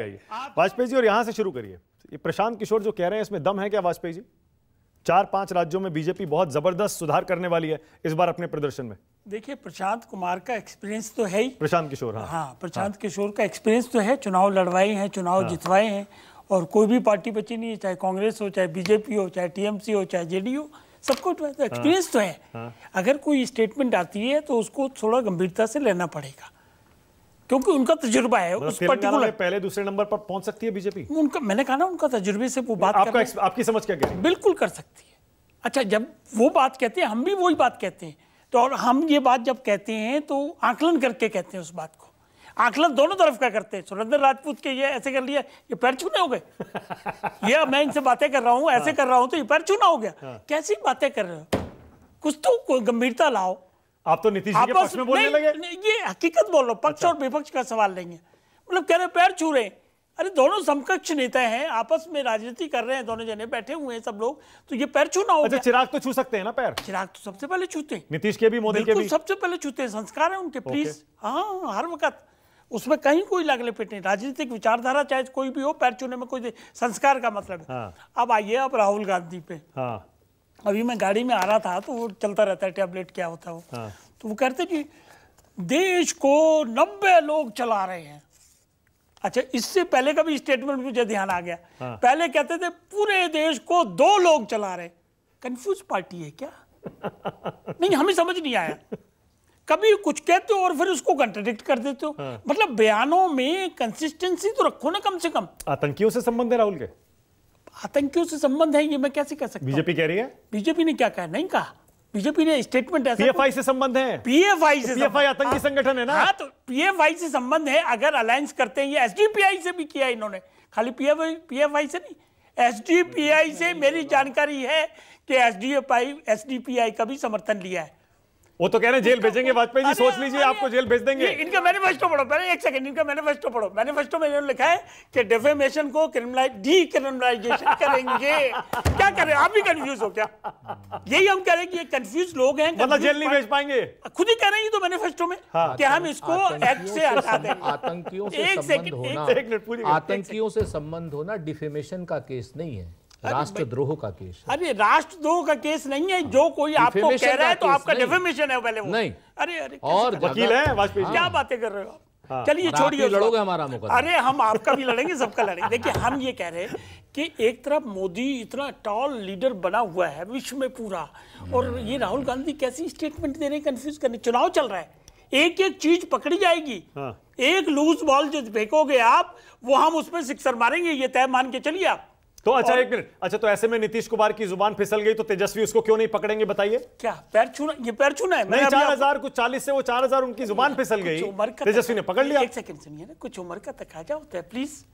आइए वाजपेयी जी, और यहां से शुरू करिए। ये प्रशांत किशोर जो कह रहे हैं, इसमें दम है क्या वाजपेयी जी? 4-5 राज्यों में बीजेपी बहुत जबरदस्त सुधार करने वाली है इस बार अपने प्रदर्शन में। देखिए, प्रशांत कुमार का एक्सपीरियंस तो है ही। प्रशांत किशोर, हाँ, प्रशांत किशोर का एक्सपीरियंस तो है, चुनाव लड़वाए हैं, चुनाव जितवाए हैं, और कोई भी पार्टी बची नहीं है, चाहे कांग्रेस हो, चाहे बीजेपी हो, चाहे टीएमसी हो, चाहे जेडीयू, सबको एक्सपीरियंस तो है। अगर कोई स्टेटमेंट आती है तो उसको थोड़ा गंभीरता से लेना पड़ेगा, क्योंकि उनका तजुर्बा है। उस पर्टिकुलर पहले दूसरे नंबर पर पहुंच सकती है बीजेपी। उनका, मैंने कहा ना, उनका तजुर्बे से वो बात आपकी समझ क्या कह रही है? बिल्कुल कर सकती है। अच्छा, जब वो बात कहते हैं, हम भी वही बात कहते हैं, तो और हम ये बात जब कहते हैं तो आकलन करके कहते हैं उस बात को। आकलन दोनों तरफ का करते हैं। सुरेंद्र राजपूत के ये ऐसे कर लिया, ये पैर छूने हो गए। ये मैं इनसे बातें कर रहा हूँ, ऐसे कर रहा हूँ, तो ये पैर छूना हो गया। कैसी बातें कर रहे हो? कुछ तो गंभीरता लाओ। आप तो नीतीश जी के पक्ष में बोलने लगे। ये हकीकत बोल रहे हो, पक्ष और विपक्ष का सवाल नहीं है। मतलब कह रहे पैर छू रहे हैं। अरे दोनों समकक्ष नेता हैं, आपस में राजनीति कर रहे हैं, दोनों जने बैठे हुए हैं सब लोग, तो ये पैर छूना हो गया। चिराग तो छू सकते हैं ना पैर? चिराग तो सबसे पहले छूते हैं, नीतीश के भी, मोदी के भी सबसे पहले छूते हैं। संस्कार है उनके, प्लीज। हाँ, हर वक्त उसमें कहीं कोई लाग लपेट नहीं। राजनीतिक विचारधारा चाहे कोई भी हो, पैर छूने में कोई संस्कार का मतलब है। अब आइए अब राहुल गांधी पे। अभी मैं गाड़ी में आ रहा था तो वो चलता रहता है टैबलेट, क्या होता है वो, तो वो कहते कि देश को 90 लोग चला रहे हैं। अच्छा, इससे पहले का भी स्टेटमेंट मुझे ध्यान आ गया। पहले कहते थे पूरे देश को 2 लोग चला रहे। कंफ्यूज पार्टी है क्या? नहीं, हमें समझ नहीं आया। कभी कुछ कहते हो और फिर उसको कंट्राडिक्ट कर देते हो। मतलब बयानों में कंसिस्टेंसी तो रखो ना कम से कम। आतंकियों से संबंध है राहुल के? आतंकियों से संबंध है ये मैं कैसे कह सकता हूं? बीजेपी कह रही है। बीजेपी ने क्या कहा? नहीं कहा। बीजेपी ने स्टेटमेंट ऐसा, पीएफआई से संबंध है। पीएफआई आतंकी संगठन है ना। हाँ, तो पीएफआई से संबंध है। अगर अलायंस करते हैं, ये एसडीपीआई से भी किया इन्होंने, खाली पीएफआई से नहीं, एसडीपीआई से मेरी जानकारी है कि एसडीपीआई का भी समर्थन लिया है। वो तो कह रहे हैं जेल भेजेंगे वाजपेयी जी, सोच लीजिए आपको जेल भेज देंगे। इनका मैनिफेस्टो पढ़ो, पहले एक सेकंड, इनका मैनिफेस्टो पढ़ो। मैनिफेस्टो में इन्होंने लिखा है कि डिफेमेशन को डीक्रिमिनलाइजेशन करेंगे। क्या करें? आप भी कंफ्यूज हो क्या? यही हम कह रहे हैं कि ये कंफ्यूज लोग हैं, मतलब जेल नहीं भेज पाएंगे। खुद ही कह रहे हैं तो मैनिफेस्टो में कि हम इसको एक्ट से हटा देंगे। आतंकियों से संबंध होना डिफेमेशन का केस नहीं है, राष्ट्रद्रोह का केस। अरे राष्ट्रद्रोह का केस नहीं है। जो कोई आपको कह रहा है तो आपका डिफेमेशन है पहले वो। नहीं, अरे और वकील है वाजपेयी, क्या बातें कर रहे हो आप? चलिए छोड़िए, लड़ोगे हमारा मुकदमा। अरे हम आपका भी लड़ेंगे, सबका लड़ेंगे। देखिए, हम ये कह रहे हैं कि एक तरफ मोदी इतना टॉल लीडर बना हुआ है विश्व में पूरा, और ये राहुल गांधी कैसी स्टेटमेंट दे रहे हैं कंफ्यूज करने। चुनाव चल रहा है, एक एक चीज पकड़ी जाएगी। एक लूज बॉल जो फेंकोगे आप, वो हम उसमें सिक्सर मारेंगे, ये तय मान के चलिए आप। तो अच्छा, एक मिनट। अच्छा, तो ऐसे में नीतीश कुमार की जुबान फिसल गई तो तेजस्वी उसको क्यों नहीं पकड़ेंगे? बताइए। क्या पैर छूना? ये पैर छूना है? नहीं, 4000 कुछ 40 से वो 4000 उनकी जुबान फिसल गई, तेजस्वी ने पकड़ लिया। एक सेकंड सुनिए ना, कुछ उम्र का तकाजा होता है प्लीज।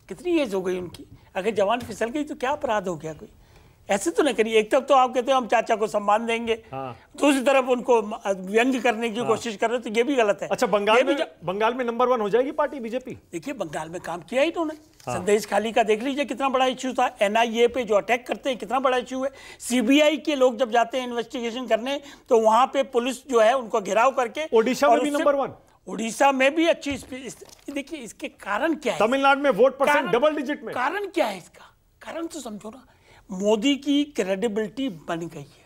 कितनी एज हो गई उनकी? अगर जवान फिसल गई तो क्या अपराध हो गया? कोई ऐसे तो नहीं करिए। एक तरफ तो आप कहते हो हम चाचा को सम्मान देंगे, दूसरी तरफ उनको व्यंग करने की कोशिश कर रहे हो, तो ये भी गलत है। अच्छा, बंगाल में नंबर 1 हो जाएगी पार्टी बीजेपी? देखिए, बंगाल में काम किया ही इन्होंने। संदेश खाली का देख लीजिए कितना बड़ा इश्यू था। एनआईए पे जो अटैक करते हैं कितना बड़ा इश्यू है। सीबीआई के लोग जब जाते हैं इन्वेस्टिगेशन करने तो वहां पे पुलिस जो है उनको घेराव करके। ओडिशा में भी नंबर 1, उड़ीसा में भी अच्छी। देखिए, इसके कारण क्या है? तमिलनाडु में वोट परसेंट डबल डिजिट में। कारण क्या है इसका? कारण तो समझो ना। मोदी की क्रेडिबिलिटी बन गई है,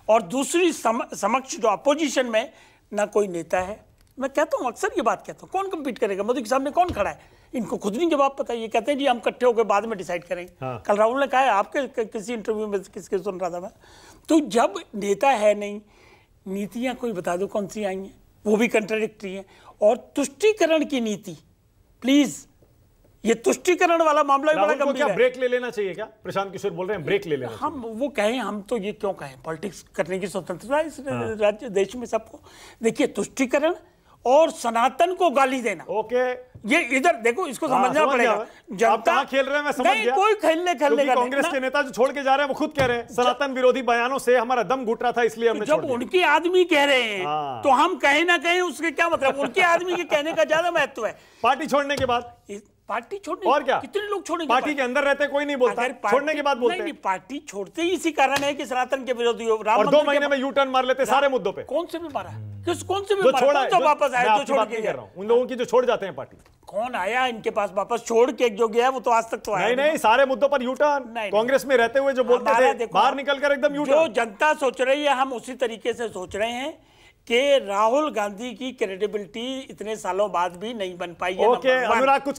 और दूसरी समक्ष जो अपोजिशन में ना कोई नेता है। मैं कहता हूं, अक्सर ये बात कहता हूं, कौन कम्पीट करेगा? मोदी के सामने कौन खड़ा है? इनको खुद नहीं जवाब पता। ये कहते हैं जी हम इकट्ठे होकर बाद में डिसाइड करेंगे। कल राहुल ने कहा है, आपके किसी इंटरव्यू में किसके सुन रहा था मैं, तो जब नेता है नहीं, नीतियां कोई बता दो कौन सी आई हैं, वो भी कंट्राडिक्टरी है। और तुष्टीकरण की नीति, प्लीज, ये तुष्टीकरण वाला मामला भी बड़ा गंभीर है। ब्रेक ले लेना चाहिए क्या? प्रशांत किशोर बोल रहे हैं ब्रेक ले लेना। हम वो कहें, हम तो ये क्यों कहें? पॉलिटिक्स करने की स्वतंत्रता है इस राज्य देश में सबको। देखिए, तुष्टीकरण और सनातन को गाली देना, ओके, ये इधर देखो, इसको समझना पड़ेगा। जनता खेल रहे हैं, मैं समझ गया। कोई खेलने का कांग्रेस के नेता जो छोड़ के जा रहे हैं वो खुद कह रहे हैं सनातन विरोधी बयानों से हमारा दम घुट रहा था, इसलिए हमने जब उनके आदमी कह रहे हैं तो हम कहें ना कहें, उसके क्या मतलब? उनके आदमी के कहने का ज्यादा महत्व है। पार्टी छोड़ने के बाद, पार्टी छोड़ने और क्या? कितने लोग छोड़ेंगे? पार्टी के अंदर रहते कोई नहीं बोलता, छोड़ने के बाद बोलते हैं। नहीं, पार्टी छोड़ते ही इसी कारण है कि सनातन के विरोधी हो। और 2 महीने में यू टर्न मार लेते सारे मुद्दों पे। कौन से भी मारा? कौन से भी जो मारा? छोड़ा तो वापस आए, जो छोड़ के कह रहा हूं, उन लोगों की जो छोड़ जाते हैं पार्टी। कौन आया इनके पास वापस छोड़ के, जो गया वो तो आज तक तो आया नहीं, सारे मुद्दों पर यू टर्न। कांग्रेस में रहते हुए जो बोलते थे, बाहर निकलकर एकदम यू टर्न। जो जनता सोच रही है हम उसी तरीके से सोच रहे हैं कि राहुल गांधी की क्रेडिबिलिटी इतने सालों बाद भी नहीं बन पाई है। ओके अनुराग, कुछ